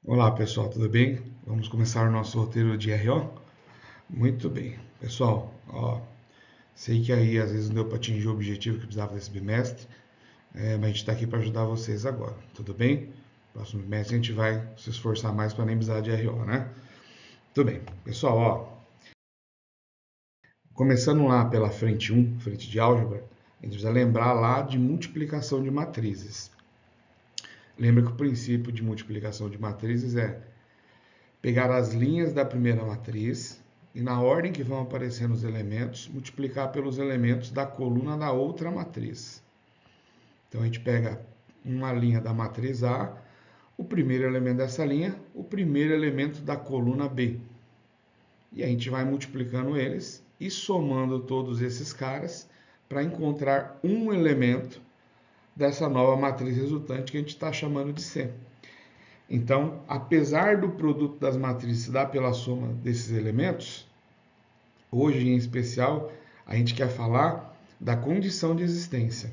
Olá pessoal, tudo bem? Vamos começar o nosso roteiro de RO? Muito bem. Pessoal, sei que aí às vezes não deu para atingir o objetivo que precisava desse bimestre, mas a gente está aqui para ajudar vocês agora, tudo bem? Próximo bimestre a gente vai se esforçar mais para nem precisar de RO, né? Tudo bem. Pessoal, começando lá pela frente 1, frente de álgebra, a gente precisa lembrar lá de multiplicação de matrizes. Lembra que o princípio de multiplicação de matrizes é pegar as linhas da primeira matriz e, na ordem que vão aparecendo os elementos, multiplicar pelos elementos da coluna da outra matriz. Então a gente pega uma linha da matriz A, o primeiro elemento dessa linha, o primeiro elemento da coluna B. E a gente vai multiplicando eles e somando todos esses caras para encontrar um elemento dessa nova matriz resultante que a gente está chamando de C. Então, apesar do produto das matrizes se dar pela soma desses elementos, hoje em especial a gente quer falar da condição de existência.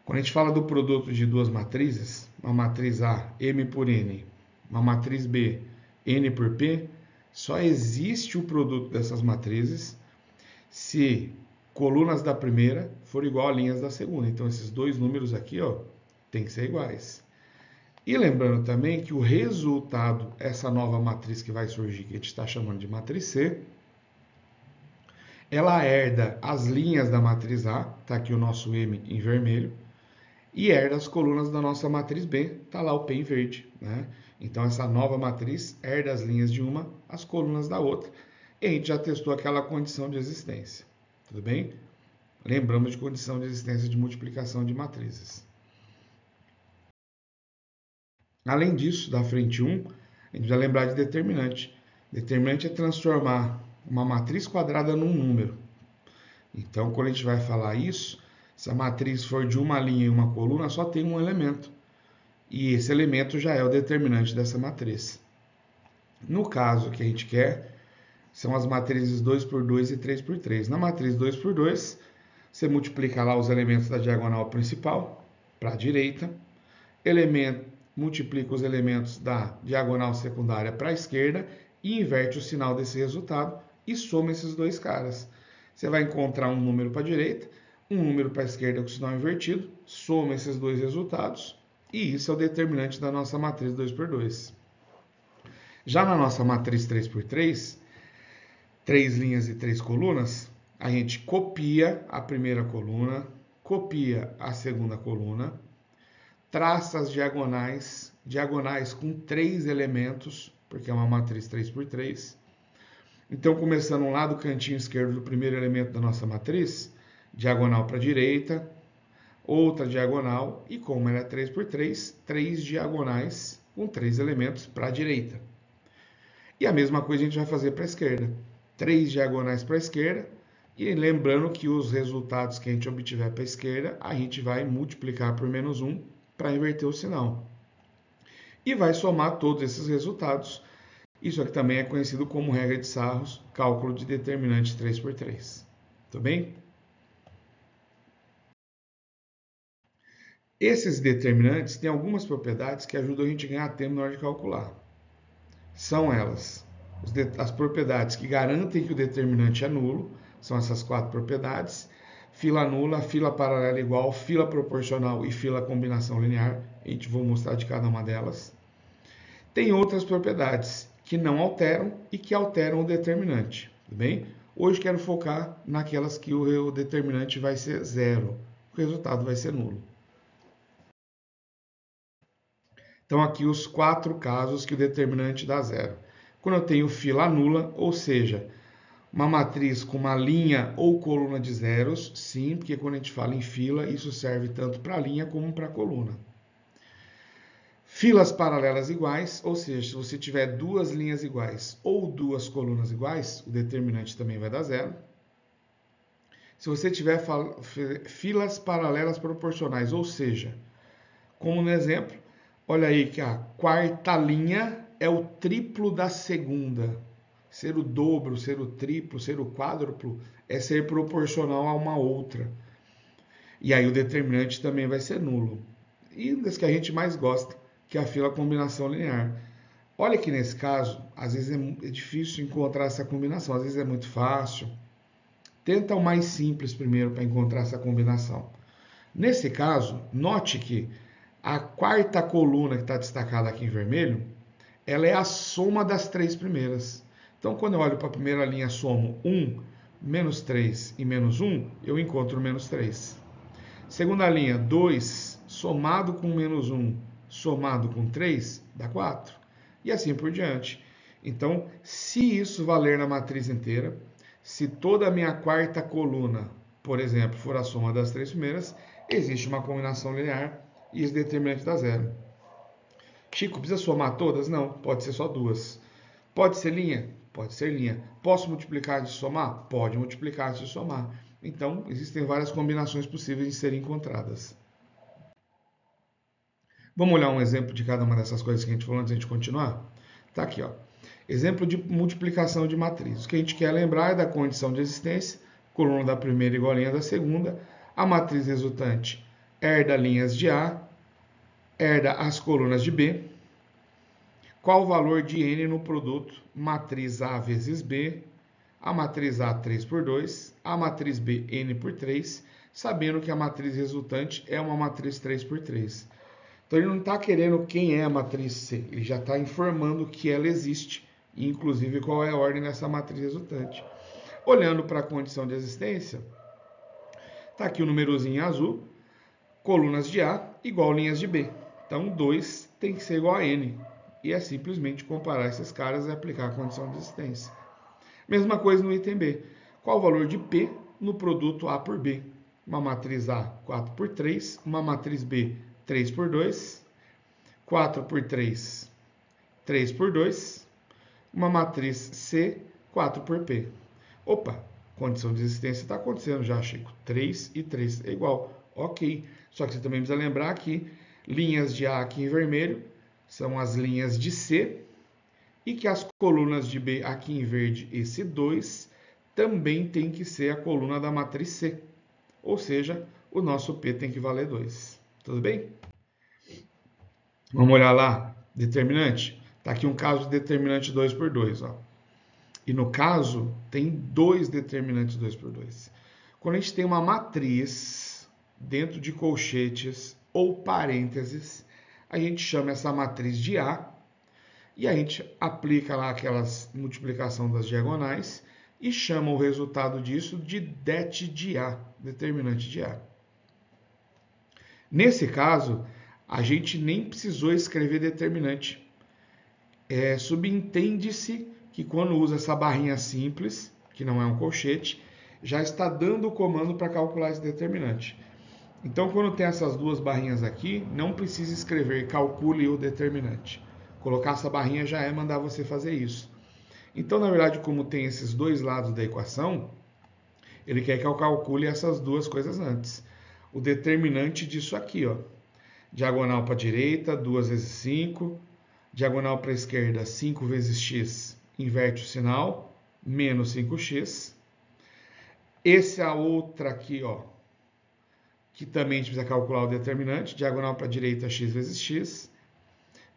Quando a gente fala do produto de duas matrizes, uma matriz A, M por N, uma matriz B, N por P, só existe o produto dessas matrizes se colunas da primeira for igual a linhas da segunda. Então, esses dois números aqui, tem que ser iguais. E lembrando também que o resultado, essa nova matriz que vai surgir, que a gente está chamando de matriz C, ela herda as linhas da matriz A, está aqui o nosso M em vermelho, e herda as colunas da nossa matriz B, está lá o P em verde. Né? Então, essa nova matriz herda as linhas de uma, as colunas da outra, e a gente já testou aquela condição de existência. Tudo bem? Lembramos de condição de existência de multiplicação de matrizes. Além disso, da frente 1, a gente vai lembrar de determinante. Determinante é transformar uma matriz quadrada num número. Então, quando a gente vai falar isso, se a matriz for de uma linha e uma coluna, só tem um elemento. E esse elemento já é o determinante dessa matriz. No caso que a gente quer, são as matrizes 2 por 2 e 3 por 3. Na matriz 2 por 2, você multiplica lá os elementos da diagonal principal para a direita, multiplica os elementos da diagonal secundária para a esquerda e inverte o sinal desse resultado e soma esses dois caras. Você vai encontrar um número para a direita, um número para a esquerda com o sinal invertido, soma esses dois resultados e isso é o determinante da nossa matriz 2 por 2. Já na nossa matriz 3 por 3, 3 linhas e 3 colunas, a gente copia a primeira coluna, copia a segunda coluna, traça as diagonais com 3 elementos, porque é uma matriz 3 por 3. Então, começando lá do cantinho esquerdo do primeiro elemento da nossa matriz, diagonal para a direita, outra diagonal, e como ela é 3 por 3, 3 diagonais com 3 elementos para a direita. E a mesma coisa a gente vai fazer para a esquerda. 3 diagonais para a esquerda, e lembrando que os resultados que a gente obtiver para a esquerda, a gente vai multiplicar por menos 1 para inverter o sinal. E vai somar todos esses resultados. Isso aqui também é conhecido como regra de Sarros, cálculo de determinante 3 por 3. Tudo bem? Esses determinantes têm algumas propriedades que ajudam a gente a ganhar tempo na hora de calcular. São elas as propriedades que garantem que o determinante é nulo, são essas 4 propriedades: fila nula, fila paralela igual, fila proporcional e fila combinação linear. A gente vai mostrar de cada uma delas. Tem outras propriedades que não alteram e que alteram o determinante, tudo bem? Hoje quero focar naquelas que o determinante vai ser zero, o resultado vai ser nulo. Então aqui os 4 casos que o determinante dá zero. Quando eu tenho fila nula, ou seja, uma matriz com uma linha ou coluna de zeros, sim, porque quando a gente fala em fila, isso serve tanto para a linha como para a coluna. Filas paralelas iguais, ou seja, se você tiver duas linhas iguais ou duas colunas iguais, o determinante também vai dar zero. Se você tiver filas paralelas proporcionais, ou seja, como no exemplo, olha aí que a quarta linha é o triplo da segunda. Ser o dobro, ser o triplo, ser o quádruplo é ser proporcional a uma outra. E aí o determinante também vai ser nulo. E das que a gente mais gosta, que é a fila combinação linear. Olha que nesse caso, às vezes é difícil encontrar essa combinação, às vezes é muito fácil. Tenta o mais simples primeiro para encontrar essa combinação. Nesse caso, note que a quarta coluna que está destacada aqui em vermelho, ela é a soma das três primeiras. Então, quando eu olho para a primeira linha, somo 1, menos 3 e menos 1, eu encontro menos 3. Segunda linha, 2 somado com menos 1, somado com 3, dá 4. E assim por diante. Então, se isso valer na matriz inteira, se toda a minha quarta coluna, por exemplo, for a soma das três primeiras, existe uma combinação linear e esse determinante dá zero. Chico, precisa somar todas? Não, pode ser só duas. Pode ser linha? Pode ser linha. Posso multiplicar antes de somar? Pode multiplicar antes de somar. Então, existem várias combinações possíveis de serem encontradas. Vamos olhar um exemplo de cada uma dessas coisas que a gente falou antes de a gente continuar? Tá aqui, ó. Exemplo de multiplicação de matrizes. O que a gente quer lembrar é da condição de existência, coluna da primeira igual a linha da segunda, a matriz resultante herda linhas de A, herda as colunas de B. Qual o valor de N no produto matriz A vezes B, a matriz A 3 por 2, a matriz B N por 3, sabendo que a matriz resultante é uma matriz 3 por 3. Então ele não está querendo quem é a matriz C, ele já está informando que ela existe, e inclusive qual é a ordem dessa matriz resultante. Olhando para a condição de existência, está aqui o númerozinho em azul, colunas de A igual linhas de B. Então 2 tem que ser igual a N. E é simplesmente comparar esses caras e aplicar a condição de existência. Mesma coisa no item B. Qual o valor de P no produto A por B? Uma matriz A 4 por 3, uma matriz B 3 por 2, 4 por 3, 3 por 2, uma matriz C 4 por P. Opa, condição de existência está acontecendo já, Chico. 3 e 3 é igual. Ok. Só que você também precisa lembrar que linhas de A aqui em vermelho são as linhas de C e que as colunas de B aqui em verde, esse 2, também tem que ser a coluna da matriz C. Ou seja, o nosso P tem que valer 2. Tudo bem? Vamos olhar lá, determinante. Está aqui um caso de determinante 2 por 2. Ó. E no caso, tem dois determinantes 2 por 2. Quando a gente tem uma matriz dentro de colchetes ou parênteses, a gente chama essa matriz de A e a gente aplica lá aquelas multiplicação das diagonais e chama o resultado disso de det de A, determinante de A. Nesse caso, a gente nem precisou escrever determinante. Subentende-se que quando usa essa barrinha simples, que não é um colchete, já está dando o comando para calcular esse determinante. Então, quando tem essas duas barrinhas aqui, não precisa escrever calcule o determinante. Colocar essa barrinha já é mandar você fazer isso. Então, na verdade, como tem esses dois lados da equação, ele quer que eu calcule essas duas coisas antes. O determinante disso aqui, ó. Diagonal para a direita, 2 vezes 5. Diagonal para a esquerda, 5 vezes x, inverte o sinal, menos 5x. Essa outra aqui, ó, que também a gente precisa calcular o determinante, diagonal para a direita, x vezes x.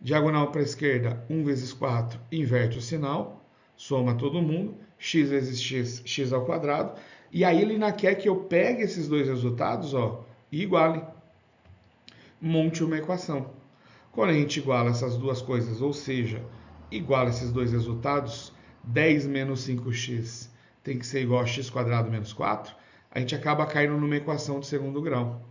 Diagonal para a esquerda, 1 vezes 4, inverte o sinal, soma todo mundo, x vezes x, x ao quadrado. E aí ele ainda quer que eu pegue esses dois resultados, ó, e iguale. Monte uma equação. Quando a gente iguala essas duas coisas, ou seja, iguala esses dois resultados, 10 menos 5x tem que ser igual a x quadrado menos 4, a gente acaba caindo numa equação de segundo grau.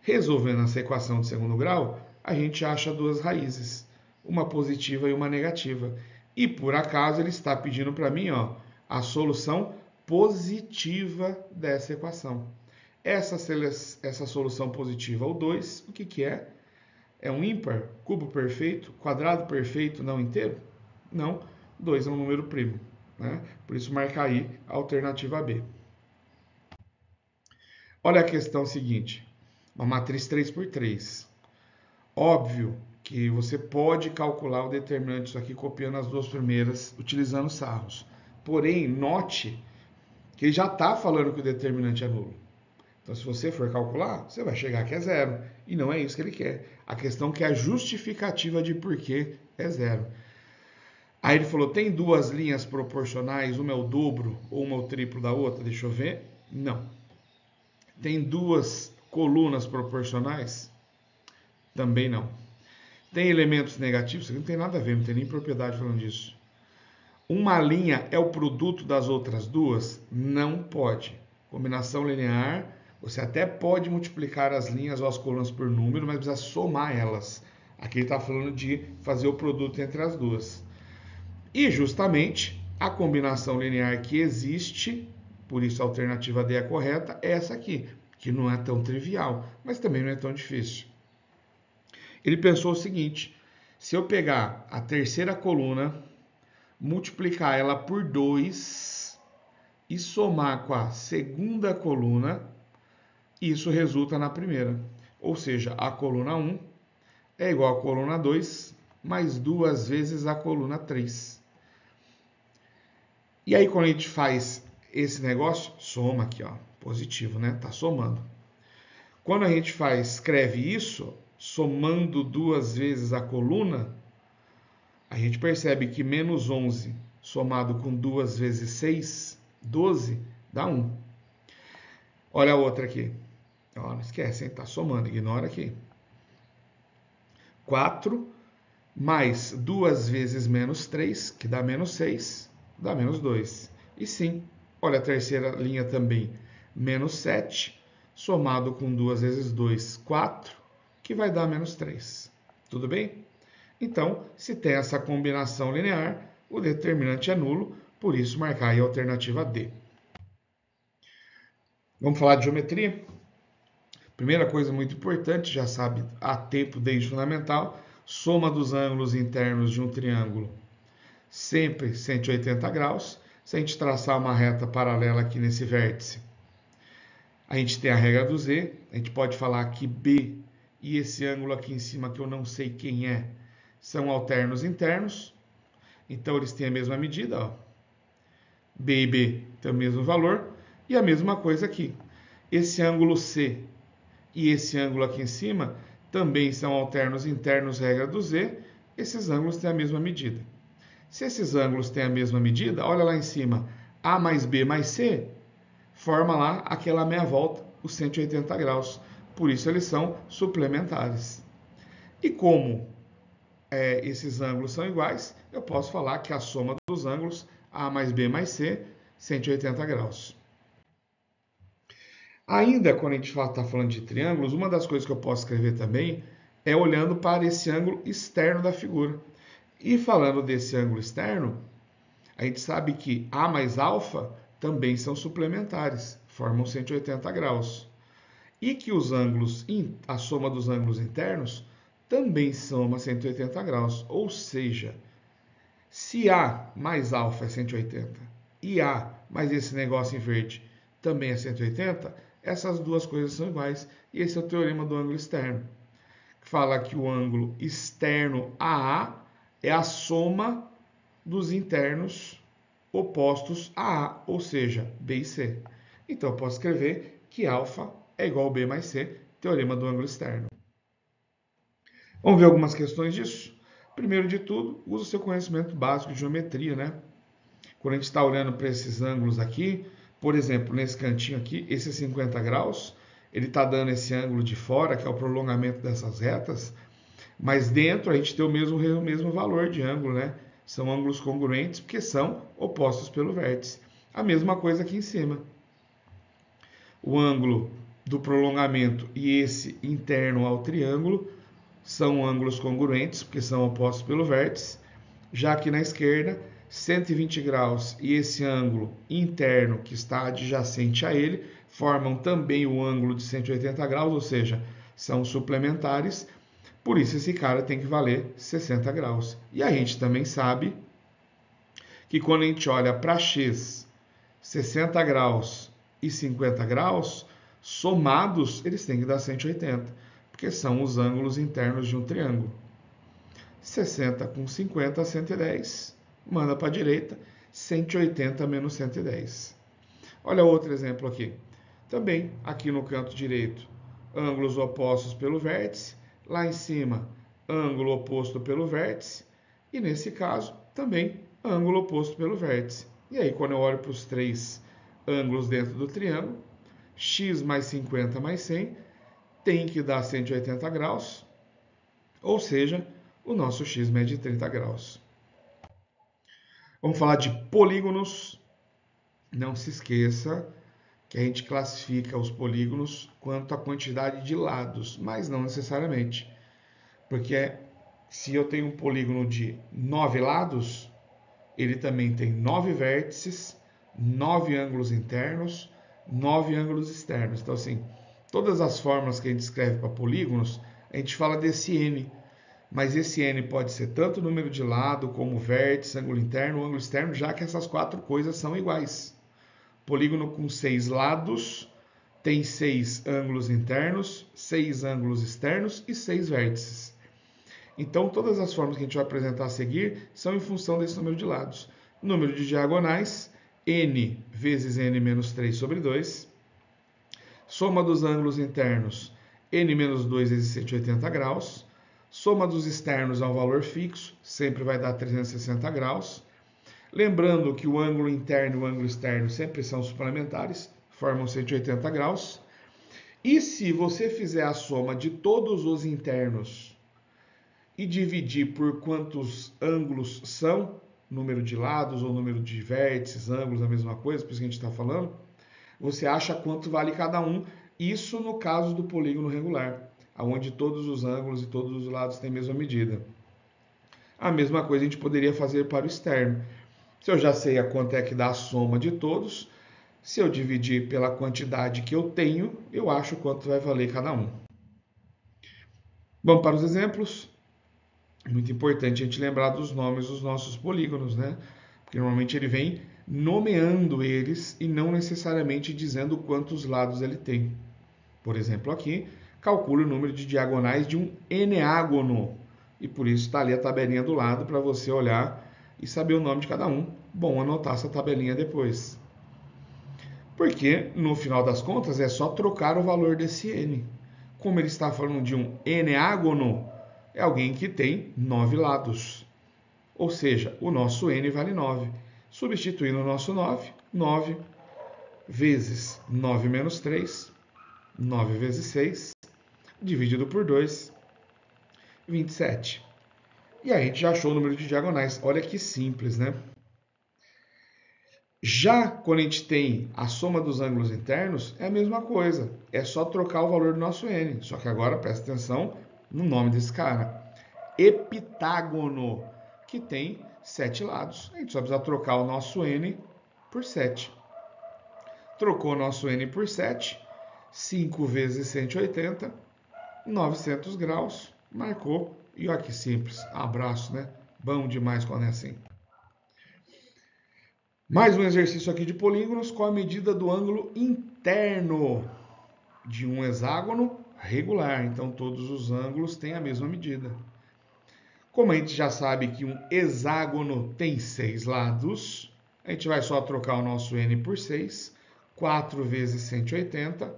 Resolvendo essa equação de segundo grau, a gente acha duas raízes, uma positiva e uma negativa. E por acaso ele está pedindo para mim, ó, a solução positiva dessa equação. Essa solução positiva, o 2, o que é? É um ímpar, cubo perfeito, quadrado perfeito, não inteiro? Não, 2 é um número primo. Né? Por isso, marca aí a alternativa B. Olha a questão seguinte. Uma matriz 3 por 3. Óbvio que você pode calcular o determinante disso aqui copiando as duas primeiras, utilizando sarros. Porém, note que ele já está falando que o determinante é nulo. Então, se você for calcular, você vai chegar que é zero. E não é isso que ele quer. A questão que é a justificativa de por que é zero. Aí ele falou, tem duas linhas proporcionais, uma é o dobro ou uma é o triplo da outra? Deixa eu ver. Não. Tem duas colunas proporcionais? Também não. Tem elementos negativos? Isso aqui não tem nada a ver, não tem nem propriedade falando disso. Uma linha é o produto das outras duas? Não pode. Combinação linear, você até pode multiplicar as linhas ou as colunas por número, mas precisa somar elas. Aqui ele está falando de fazer o produto entre as duas. E justamente a combinação linear que existe, por isso a alternativa D é correta, é essa aqui, que não é tão trivial, mas também não é tão difícil. Ele pensou o seguinte, se eu pegar a terceira coluna, multiplicar ela por 2 e somar com a segunda coluna, isso resulta na primeira. Ou seja, a coluna 1 é igual à coluna 2 mais 2 vezes a coluna 3. E aí, quando a gente faz esse negócio, soma aqui, ó, positivo, né? Tá somando. Quando a gente escreve isso, somando 2 vezes a coluna, a gente percebe que menos 11 somado com 2 vezes 6, 12, dá 1. Olha a outra aqui. Ó, não esquece, hein? Tá somando, ignora aqui. 4 mais 2 vezes menos 3, que dá menos 6, dá menos 2. E sim, olha a terceira linha também, menos 7, somado com 2 vezes 2, 4, que vai dar menos 3. Tudo bem? Então, se tem essa combinação linear, o determinante é nulo, por isso marcar aí a alternativa D. Vamos falar de geometria? Primeira coisa muito importante, já sabe, há tempo desde fundamental, soma dos ângulos internos de um triângulo sempre 180 graus. Se a gente traçar uma reta paralela aqui nesse vértice, a gente tem a regra do Z, a gente pode falar que B e esse ângulo aqui em cima, que eu não sei quem é, são alternos internos, então eles têm a mesma medida, ó. B e B têm o mesmo valor, e a mesma coisa aqui. Esse ângulo C e esse ângulo aqui em cima também são alternos internos, regra do Z, esses ângulos têm a mesma medida. Se esses ângulos têm a mesma medida, olha lá em cima, A mais B mais C, forma lá aquela meia volta, os 180 graus. Por isso eles são suplementares. E como esses ângulos são iguais, eu posso falar que a soma dos ângulos A mais B mais C, 180 graus. Ainda quando a gente está falando de triângulos, uma das coisas que eu posso escrever também é olhando para esse ângulo externo da figura. E falando desse ângulo externo, a gente sabe que A mais alfa também são suplementares, formam 180 graus. E que os ângulos, a soma dos ângulos internos também soma 180 graus. Ou seja, se A mais alfa é 180 e A mais esse negócio em verde também é 180, essas duas coisas são iguais. E esse é o teorema do ângulo externo, que fala que o ângulo externo a A é a soma dos internos opostos a A, ou seja, B e C. Então, eu posso escrever que alfa é igual a B mais C, teorema do ângulo externo. Vamos ver algumas questões disso? Primeiro de tudo, use o seu conhecimento básico de geometria, né? Quando a gente está olhando para esses ângulos aqui, por exemplo, nesse cantinho aqui, esse 50 graus, ele está dando esse ângulo de fora, que é o prolongamento dessas retas, mas dentro a gente tem o mesmo valor de ângulo, né? São ângulos congruentes porque são opostos pelo vértice. A mesma coisa aqui em cima. O ângulo do prolongamento e esse interno ao triângulo são ângulos congruentes porque são opostos pelo vértice. Já aqui na esquerda, 120 graus e esse ângulo interno que está adjacente a ele formam também o ângulo de 180 graus, ou seja, são suplementares. Por isso, esse cara tem que valer 60 graus. E a gente também sabe que quando a gente olha para x, 60 graus e 50 graus, somados, eles têm que dar 180, porque são os ângulos internos de um triângulo. 60 com 50, 110. Manda para a direita, 180 menos 110. Olha outro exemplo aqui. Também, aqui no canto direito, ângulos opostos pelo vértice. Lá em cima, ângulo oposto pelo vértice. E nesse caso, também, ângulo oposto pelo vértice. E aí, quando eu olho para os três ângulos dentro do triângulo, x mais 50 mais 100 tem que dar 180 graus, ou seja, o nosso x mede 30 graus. Vamos falar de polígonos. Não se esqueça que a gente classifica os polígonos quanto à quantidade de lados, mas não necessariamente. Porque se eu tenho um polígono de 9 lados, ele também tem 9 vértices, 9 ângulos internos, 9 ângulos externos. Então, assim, todas as fórmulas que a gente escreve para polígonos, a gente fala desse n. Mas esse n pode ser tanto número de lado, como vértice, ângulo interno, ângulo externo, já que essas quatro coisas são iguais. Polígono com 6 lados tem 6 ângulos internos, 6 ângulos externos e 6 vértices. Então, todas as formas que a gente vai apresentar a seguir são em função desse número de lados. Número de diagonais, n vezes n menos 3 sobre 2. Soma dos ângulos internos, n menos 2 vezes 180 graus. Soma dos externos é um valor fixo, sempre vai dar 360 graus. Lembrando que o ângulo interno e o ângulo externo sempre são suplementares, formam 180 graus. E se você fizer a soma de todos os internos e dividir por quantos ângulos são, número de lados ou número de vértices, ângulos, a mesma coisa, por isso que a gente está falando, você acha quanto vale cada um. Isso no caso do polígono regular, onde todos os ângulos e todos os lados têm a mesma medida. A mesma coisa a gente poderia fazer para o externo. Se eu já sei a quanto é que dá a soma de todos, se eu dividir pela quantidade que eu tenho, eu acho quanto vai valer cada um. Vamos para os exemplos. É muito importante a gente lembrar dos nomes dos nossos polígonos, né? Porque normalmente ele vem nomeando eles e não necessariamente dizendo quantos lados ele tem. Por exemplo, aqui, calcule o número de diagonais de um eneágono. E por isso está ali a tabelinha do lado para você olhar e saber o nome de cada um. Bom anotar essa tabelinha depois. Porque, no final das contas, é só trocar o valor desse n. Como ele está falando de um eneágono, é alguém que tem 9 lados. Ou seja, o nosso n vale 9. Substituindo o nosso 9, 9 vezes 9 menos 3, 9 vezes 6, dividido por 2, 27. E aí a gente já achou o número de diagonais. Olha que simples, né? Já quando a gente tem a soma dos ângulos internos, é a mesma coisa. É só trocar o valor do nosso n. Só que agora presta atenção no nome desse cara. Epitágono, que tem 7 lados. A gente só precisa trocar o nosso n por 7. Trocou o nosso n por 7, 5 vezes 180, 900 graus, marcou. E olha que simples, abraço, né? Bom demais quando é assim. Mais um exercício aqui de polígonos. Qual a medida do ângulo interno de um hexágono regular? Então, todos os ângulos têm a mesma medida. Como a gente já sabe que um hexágono tem 6 lados, a gente vai só trocar o nosso n por 6. 4 vezes 180,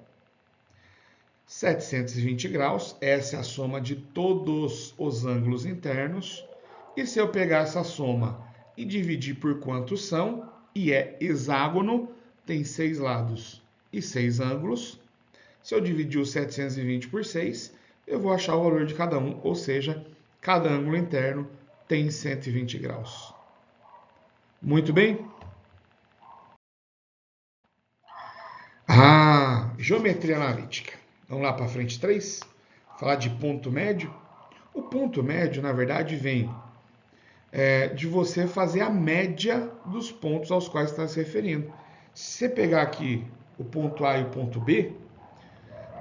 720 graus. Essa é a soma de todos os ângulos internos. E se eu pegar essa soma e dividir por quantos são, e é hexágono, tem 6 lados e 6 ângulos. Se eu dividir os 720 por 6, eu vou achar o valor de cada um, ou seja, cada ângulo interno tem 120 graus. Muito bem? Geometria analítica. Vamos lá para frente 3. Falar de ponto médio. O ponto médio, na verdade, vem de você fazer a média dos pontos aos quais está se referindo. Se você pegar aqui o ponto A e o ponto B,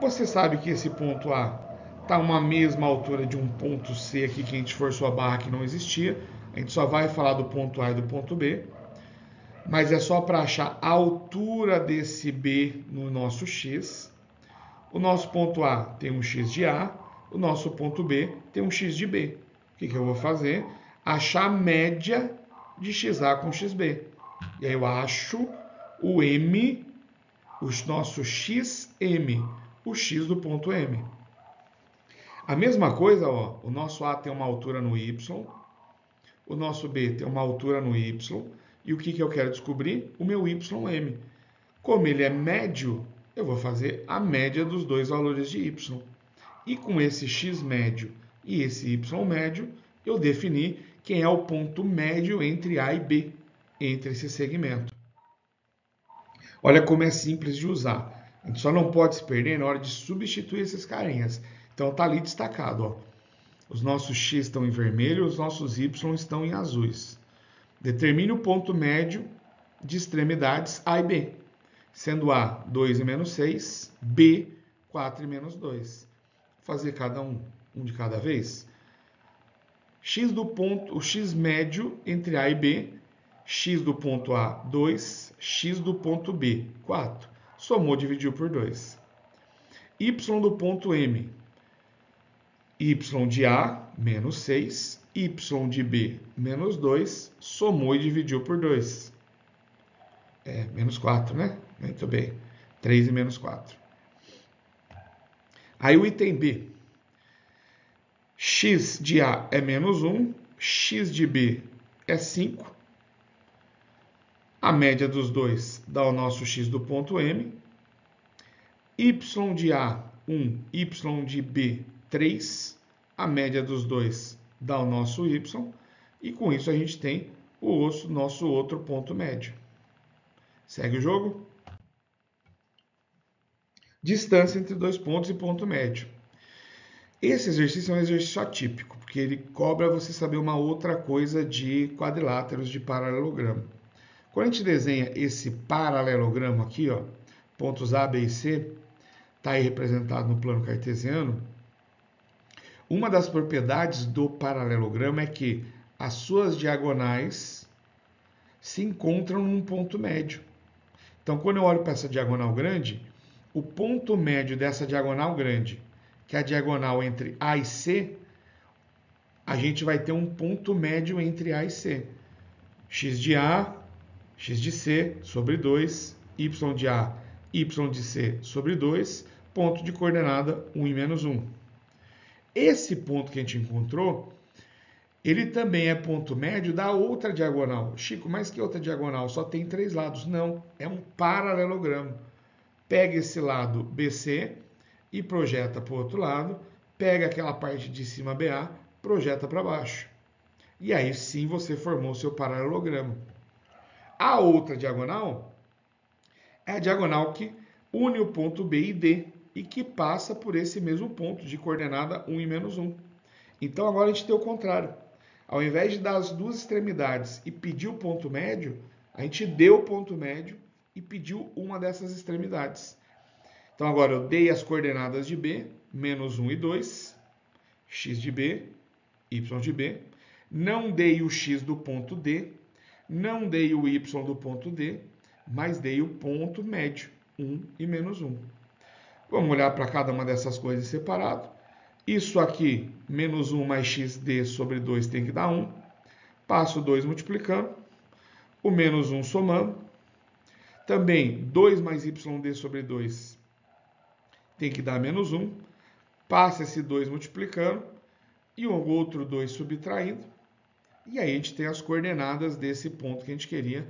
você sabe que esse ponto A está a uma mesma altura de um ponto C aqui que a gente forçou a barra que não existia. A gente só vai falar do ponto A e do ponto B. Mas é só para achar a altura desse B no nosso X. O nosso ponto A tem um X de A, o nosso ponto B tem um X de B. O que eu vou fazer? Achar a média de XA com XB. E aí eu acho o M o nosso xm, o x do ponto M. A mesma coisa, ó, o nosso A tem uma altura no Y, o nosso B tem uma altura no Y, e o que eu quero descobrir? O meu YM. Como ele é médio, eu vou fazer a média dos dois valores de Y. E com esse x médio e esse y médio, eu defini quem é o ponto médio entre A e B, entre esse segmento. Olha como é simples de usar. A gente só não pode se perder na hora de substituir esses carinhas. Então tá ali destacado, ó. Os nossos x estão em vermelho, os nossos y estão em azuis. Determine o ponto médio de extremidades A e B, sendo A 2 e menos 6, B 4 e menos 2. Vou fazer cada um de cada vez. X do ponto, o x médio entre A e B, x do ponto A 2, x do ponto B 4. Somou, dividiu por 2. Y do ponto M, y de A menos 6, y de B menos 2, somou e dividiu por 2. Menos 4, né? Muito bem. 3 e menos 4. Aí o item B. X de A é menos 1, x de B é 5. A média dos dois dá o nosso x do ponto M. Y de A, 1, y de B, 3. A média dos dois dá o nosso y. E com isso a gente tem o nosso outro ponto médio. Segue o jogo. Distância entre dois pontos e ponto médio. Esse exercício é um exercício atípico, porque ele cobra você saber uma outra coisa de quadriláteros de paralelogramo. Quando a gente desenha esse paralelogramo aqui, ó, pontos A, B e C, está aí representado no plano cartesiano, uma das propriedades do paralelogramo é que as suas diagonais se encontram num ponto médio. Então, quando eu olho para essa diagonal grande, o ponto médio dessa diagonal grande, que é a diagonal entre A e C, a gente vai ter um ponto médio entre A e C. X de A, x de C sobre 2, y de A, y de C sobre 2, ponto de coordenada 1 e menos 1. Esse ponto que a gente encontrou, ele também é ponto médio da outra diagonal. Chico, mas que outra diagonal? Só tem 3 lados. Não, é um paralelogramo. Pega esse lado BC e projeta para o outro lado, pega aquela parte de cima BA, projeta para baixo. E aí sim você formou seu paralelogramo. A outra diagonal é a diagonal que une o ponto B e D e que passa por esse mesmo ponto de coordenada 1 e menos 1. Então agora a gente tem o contrário. Ao invés de dar as duas extremidades e pedir o ponto médio, a gente deu o ponto médio e pediu uma dessas extremidades. Então agora eu dei as coordenadas de B, menos 1 e 2, x de B, y de B. Não dei o x do ponto D, não dei o y do ponto D, mas dei o ponto médio, 1 e menos 1. Vamos olhar para cada uma dessas coisas separado. Isso aqui, menos 1 mais xd sobre 2 tem que dar 1. Passo 2 multiplicando, o menos 1 somando. Também 2 mais yd sobre 2 tem que dar menos 1. Passa esse 2 multiplicando e o outro 2 subtraindo. E aí a gente tem as coordenadas desse ponto que a gente queria,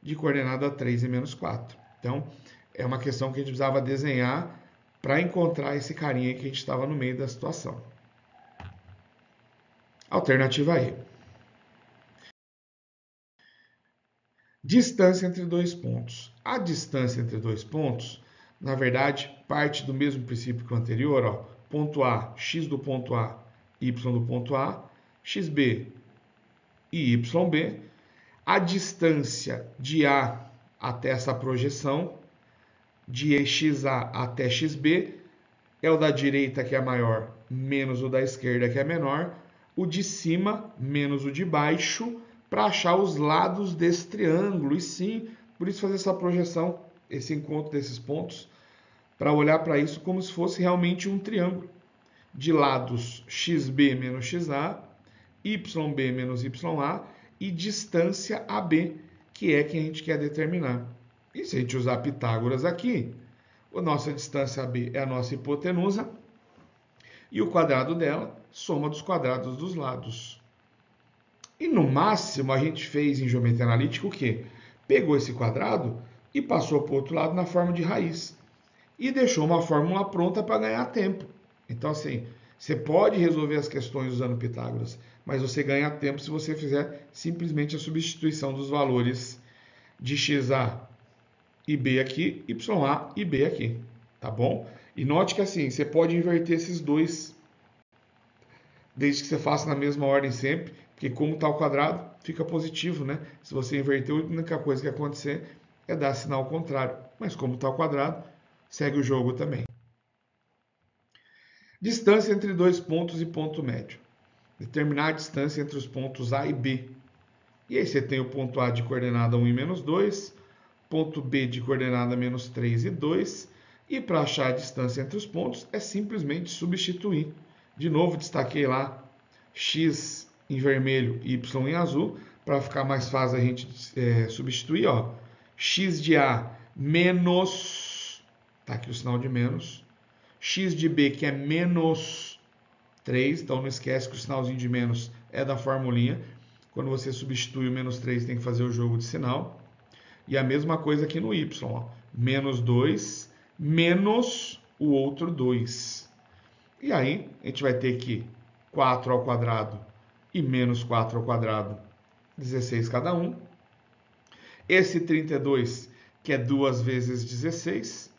de coordenada 3 e menos 4. Então, é uma questão que a gente precisava desenhar para encontrar esse carinha que a gente estava no meio da situação. Alternativa E. Distância entre dois pontos. A distância entre dois pontos, na verdade, parte do mesmo princípio que o anterior. Ó, ponto A, x do ponto A, y do ponto A, xb e yb. A distância de A até essa projeção, de xa até xb, é o da direita que é maior, menos o da esquerda que é menor, o de cima menos o de baixo, para achar os lados desse triângulo. E sim, por isso fazer essa projeção, esse encontro desses pontos, para olhar para isso como se fosse realmente um triângulo. De lados xb menos xa, yb menos ya e distância AB, que é que a gente quer determinar. E se a gente usar Pitágoras aqui, a nossa distância B é a nossa hipotenusa e o quadrado dela, soma dos quadrados dos lados. E no máximo a gente fez em geometria analítica o quê? Pegou esse quadrado e passou para o outro lado na forma de raiz. E deixou uma fórmula pronta para ganhar tempo. Então, assim, você pode resolver as questões usando Pitágoras, mas você ganha tempo se você fizer simplesmente a substituição dos valores de xa e b aqui, ya e b aqui, tá bom? E note que assim, você pode inverter esses dois, desde que você faça na mesma ordem sempre, porque como está o quadrado, fica positivo, né? Se você inverter, a única coisa que acontecer é dar sinal contrário. Mas como está o quadrado, segue o jogo também. Distância entre dois pontos e ponto médio. Determinar a distância entre os pontos A e B. E aí você tem o ponto A de coordenada 1 e menos 2, ponto B de coordenada menos 3 e 2, e para achar a distância entre os pontos é simplesmente substituir. De novo, destaquei lá x em vermelho e y em azul, para ficar mais fácil a gente substituir. Ó. X de A menos, tá aqui o sinal de menos, x de B que é menos 3, então não esquece que o sinalzinho de menos é da formulinha. Quando você substitui o menos 3, tem que fazer o jogo de sinal. E a mesma coisa aqui no y, ó. Menos 2, menos o outro 2. E aí, a gente vai ter que 4 ao quadrado e menos 4 ao quadrado, 16 cada um. Esse 32, que é 2 vezes 16.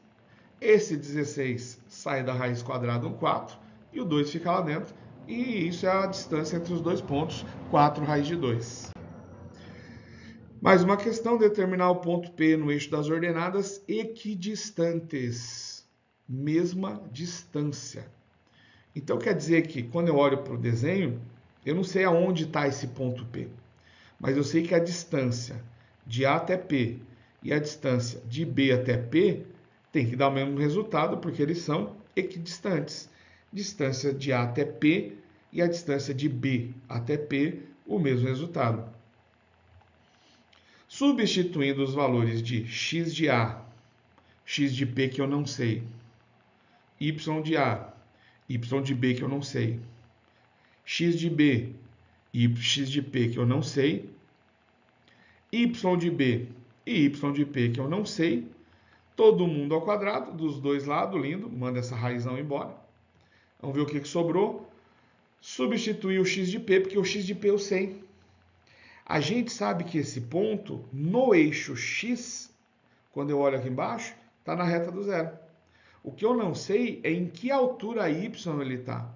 Esse 16 sai da raiz quadrada, 4, e o 2 fica lá dentro. E isso é a distância entre os dois pontos, 4 raiz de 2. Mais uma questão, determinar o ponto P no eixo das ordenadas equidistantes. Mesma distância. Então quer dizer que quando eu olho para o desenho, eu não sei aonde está esse ponto P. Mas eu sei que a distância de A até P e a distância de B até P tem que dar o mesmo resultado, porque eles são equidistantes. Distância de A até P e a distância de B até P, o mesmo resultado. Substituindo os valores de x de A, x de P que eu não sei, y de A, y de B que eu não sei, x de B e x de P que eu não sei, y de B e y de P que eu não sei, todo mundo ao quadrado, dos dois lados, lindo, manda essa raizão embora. Vamos ver o que sobrou. Substituir o x de P, porque o x de P eu sei. A gente sabe que esse ponto, no eixo x, quando eu olho aqui embaixo, está na reta do zero. O que eu não sei é em que altura y ele está.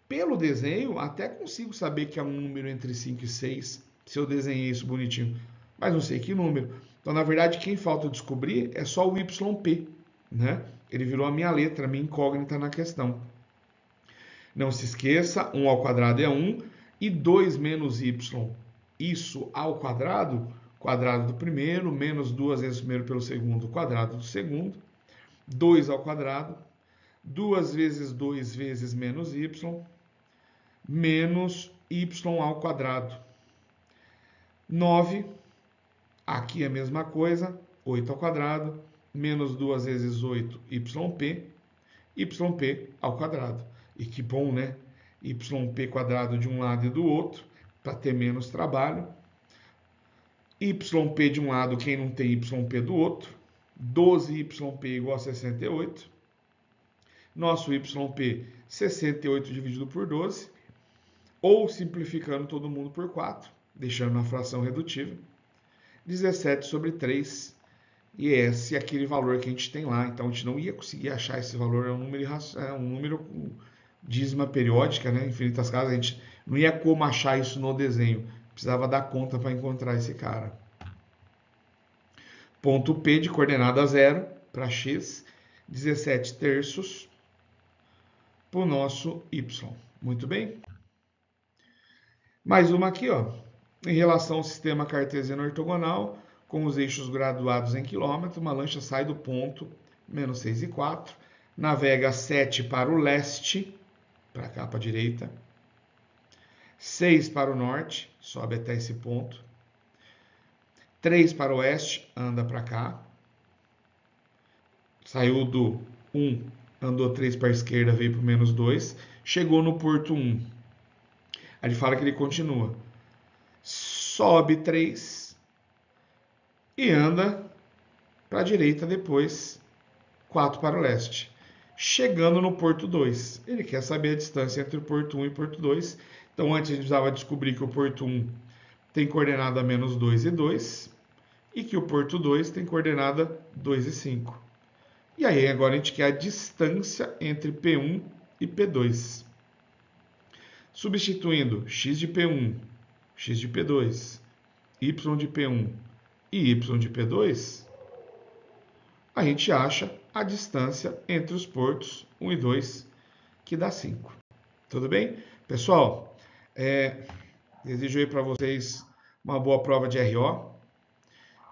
Pelo desenho, até consigo saber que é um número entre 5 e 6, se eu desenhei isso bonitinho. Mas não sei que número. Então, na verdade, quem falta descobrir é só o YP. Né? Ele virou a minha letra, a minha incógnita na questão. Não se esqueça, 1 ao quadrado é 1, e 2 menos y, isso ao quadrado, quadrado do primeiro, menos 2 vezes o primeiro pelo segundo, quadrado do segundo, 2 ao quadrado, 2 vezes 2 vezes menos y, menos y ao quadrado. 9, aqui é a mesma coisa, 8 ao quadrado, menos 2 vezes 8, yp ao quadrado. E que bom, né? Yp quadrado de um lado e do outro, para ter menos trabalho. Yp de um lado, quem não tem yp do outro. 12yp igual a 68. Nosso yp, 68 dividido por 12. Ou simplificando todo mundo por 4, deixando na fração redutível. 17 sobre 3. E esse é aquele valor que a gente tem lá. Então a gente não ia conseguir achar esse valor. É um número com dízima periódica, né? Infinitas casas. A gente não ia como achar isso no desenho. Precisava dar conta para encontrar esse cara. Ponto P de coordenada 0 para x. 17 terços para o nosso y. Muito bem? Mais uma aqui, ó. Em relação ao sistema cartesiano ortogonal, com os eixos graduados em quilômetro, uma lancha sai do ponto, menos 6 e 4, navega 7 para o leste, para cá, para a direita, 6 para o norte, sobe até esse ponto, 3 para o oeste, anda para cá, Saiu do 1, andou 3 para a esquerda, veio para o menos 2, chegou no porto 1. Aí ele fala que ele continua. Sobe 3 e anda para a direita depois 4 para o leste. Chegando no porto 2, ele quer saber a distância entre o porto 1 e o porto 2. Então antes a gente precisava descobrir que o porto 1 tem coordenada menos 2 e 2 e que o porto 2 tem coordenada 2 e 5. E aí agora a gente quer a distância entre P1 e P2. Substituindo x de P1, x de P2, y de P1 e y de P2, a gente acha a distância entre os portos 1 e 2, que dá 5. Tudo bem? Pessoal, desejo aí para vocês uma boa prova de RO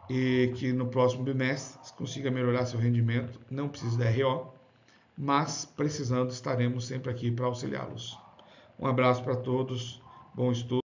e que no próximo bimestre você consiga melhorar seu rendimento. Não precisa da RO, mas precisando estaremos sempre aqui para auxiliá-los. Um abraço para todos, bom estudo.